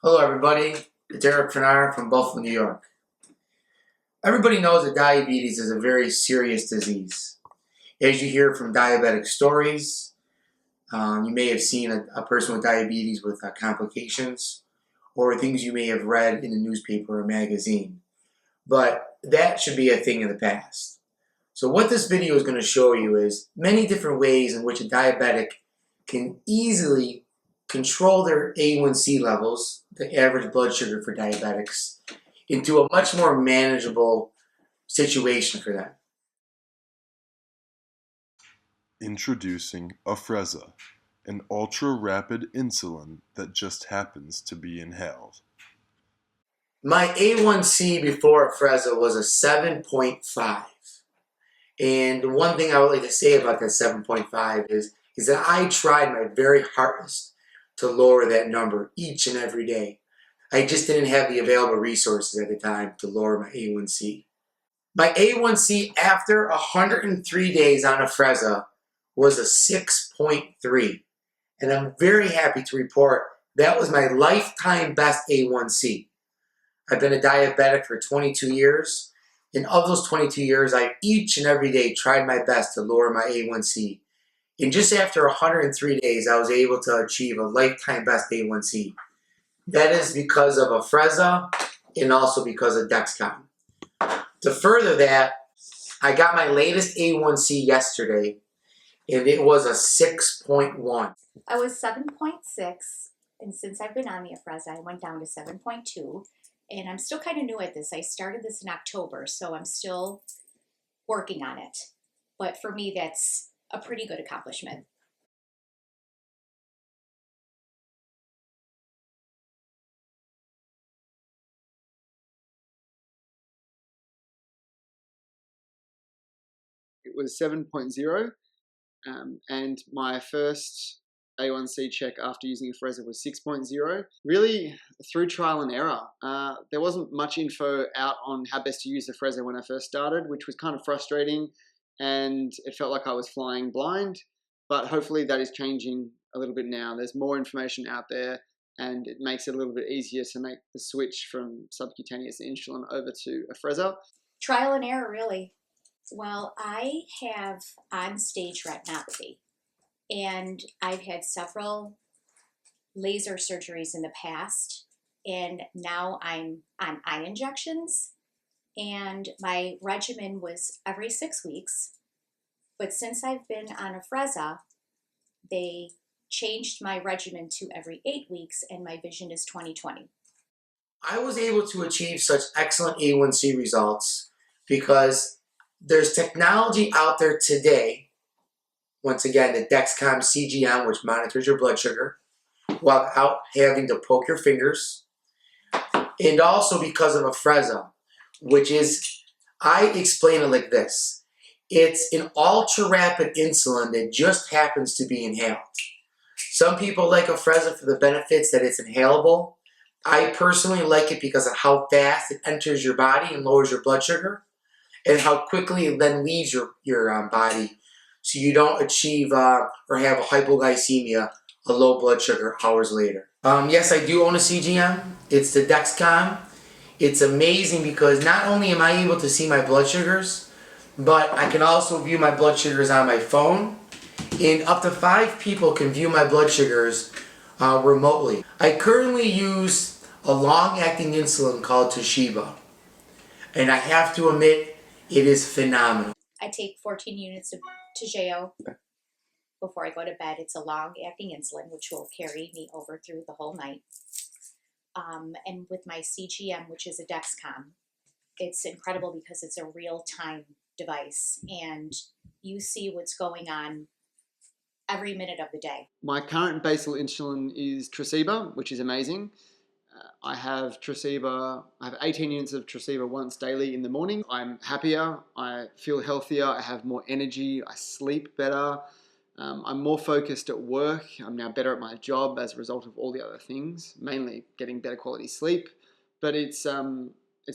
Hello everybody, it's Eric Fenara from Buffalo, New York. Everybody knows that diabetes is a very serious disease. As you hear from diabetic stories, you may have seen a person with diabetes with complications or things you may have read in the newspaper or magazine. But that should be a thing of the past. So what this video is going to show you is many different ways in which a diabetic can easily control their A1C levels, the average blood sugar for diabetics, into a much more manageable situation for them. Introducing Afrezza, an ultra-rapid insulin that just happens to be inhaled. My A1C before Afrezza was a 7.5. And one thing I would like to say about that 7.5 is that I tried my very hardest to lower that number each and every day. I just didn't have the available resources at the time to lower my A1C. My A1C after 103 days on Afrezza was a 6.3. And I'm very happy to report that was my lifetime best A1C. I've been a diabetic for 22 years. And of those 22 years, I each and every day tried my best to lower my A1C. And just after 103 days, I was able to achieve a lifetime best A1C. That is because of Afrezza and also because of Dexcom. To further that, I got my latest A1C yesterday, and it was a 6.1. I was 7.6, and since I've been on the Afrezza, I went down to 7.2. And I'm still kind of new at this. I started this in October, so I'm still working on it. But for me, that's a pretty good accomplishment. It was 7.0, and my first A1C check after using Afrezza was 6.0. Really, through trial and error. There wasn't much info out on how best to use Afrezza when I first started, which was kind of frustrating, and it felt like I was flying blind, but hopefully that is changing a little bit now. There's more information out there, and it makes it a little bit easier to make the switch from subcutaneous insulin over to Afrezza. Trial and error, really. Well, I have on-stage retinopathy, and I've had several laser surgeries in the past, and now I'm on eye injections, and my regimen was every 6 weeks. But since I've been on Afrezza, they changed my regimen to every 8 weeks, and my vision is 20/20. I was able to achieve such excellent A1C results because there's technology out there today, once again, the Dexcom CGM, which monitors your blood sugar, without having to poke your fingers, and also because of Afrezza, which is, I explain it like this. It's an ultra-rapid insulin that just happens to be inhaled. Some people like Afrezza for the benefits that it's inhalable. I personally like it because of how fast it enters your body and lowers your blood sugar, and how quickly it then leaves your body, so you don't achieve or have a hypoglycemia, a low blood sugar, hours later. Yes, I do own a CGM. It's the Dexcom. It's amazing because not only am I able to see my blood sugars, but I can also view my blood sugars on my phone, and up to 5 people can view my blood sugars remotely. I currently use a long-acting insulin called Toshiba, and I have to admit, it is phenomenal. I take 14 units of Toujeo before I go to bed. It's a long-acting insulin, which will carry me over through the whole night. And with my CGM, which is a Dexcom, it's incredible because it's a real-time device, and you see what's going on every minute of the day. My current basal insulin is Tresiba, which is amazing. I have 18 units of Tresiba once daily in the morning. I'm happier, I feel healthier, I have more energy, I sleep better. I'm more focused at work. I'm now better at my job as a result of all the other things, mainly getting better quality sleep. But it's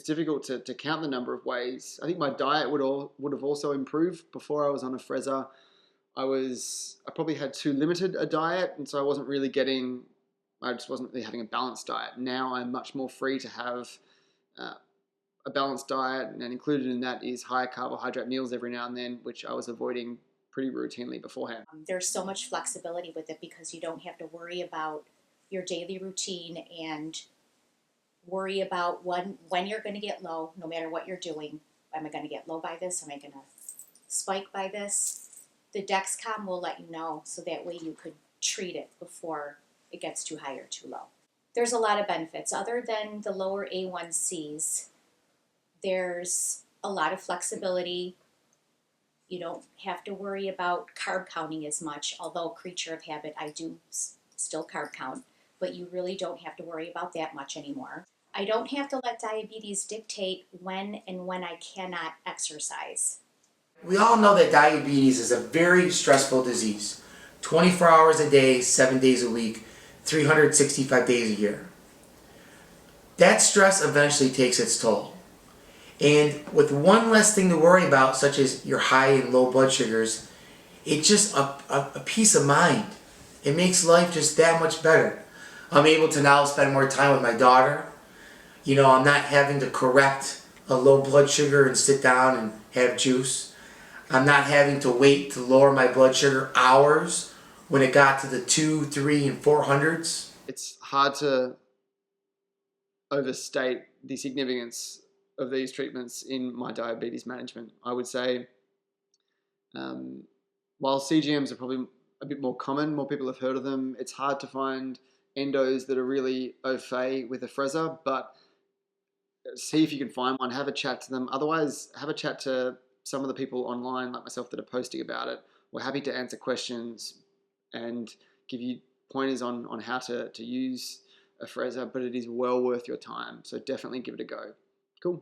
difficult to count the number of ways. I think my diet would have also improved. Before I was on Afrezza, I probably had too limited a diet, and so I wasn't really getting I just wasn't really having a balanced diet. Now I'm much more free to have a balanced diet, and included in that is high carbohydrate meals every now and then, which I was avoiding pretty routinely beforehand. There's so much flexibility with it because you don't have to worry about your daily routine and worry about when you're going to get low, no matter what you're doing. Am I going to get low by this? Am I going to spike by this? The Dexcom will let you know, so that way you could treat it before it gets too high or too low. There's a lot of benefits. Other than the lower A1Cs, there's a lot of flexibility. You don't have to worry about carb counting as much, although creature of habit, I do still carb count, but you really don't have to worry about that much anymore. I don't have to let diabetes dictate when I cannot exercise. We all know that diabetes is a very stressful disease. 24 hours a day, 7 days a week, 365 days a year. That stress eventually takes its toll. And with one less thing to worry about, such as your high and low blood sugars, it's just a peace of mind. It makes life just that much better. I'm able to now spend more time with my daughter. You know, I'm not having to correct a low blood sugar and sit down and have juice. I'm not having to wait to lower my blood sugar hours when it got to the 2, 3, and 400s. It's hard to overstate the significance of these treatments in my diabetes management. I would say, while CGMs are probably a bit more common, more people have heard of them, it's hard to find endos that are really au fait with Afrezza, but see if you can find one, have a chat to them. Otherwise, have a chat to some of the people online like myself that are posting about it. We're happy to answer questions and give you pointers on how to use Afrezza, but it is well worth your time. So definitely give it a go. Cool.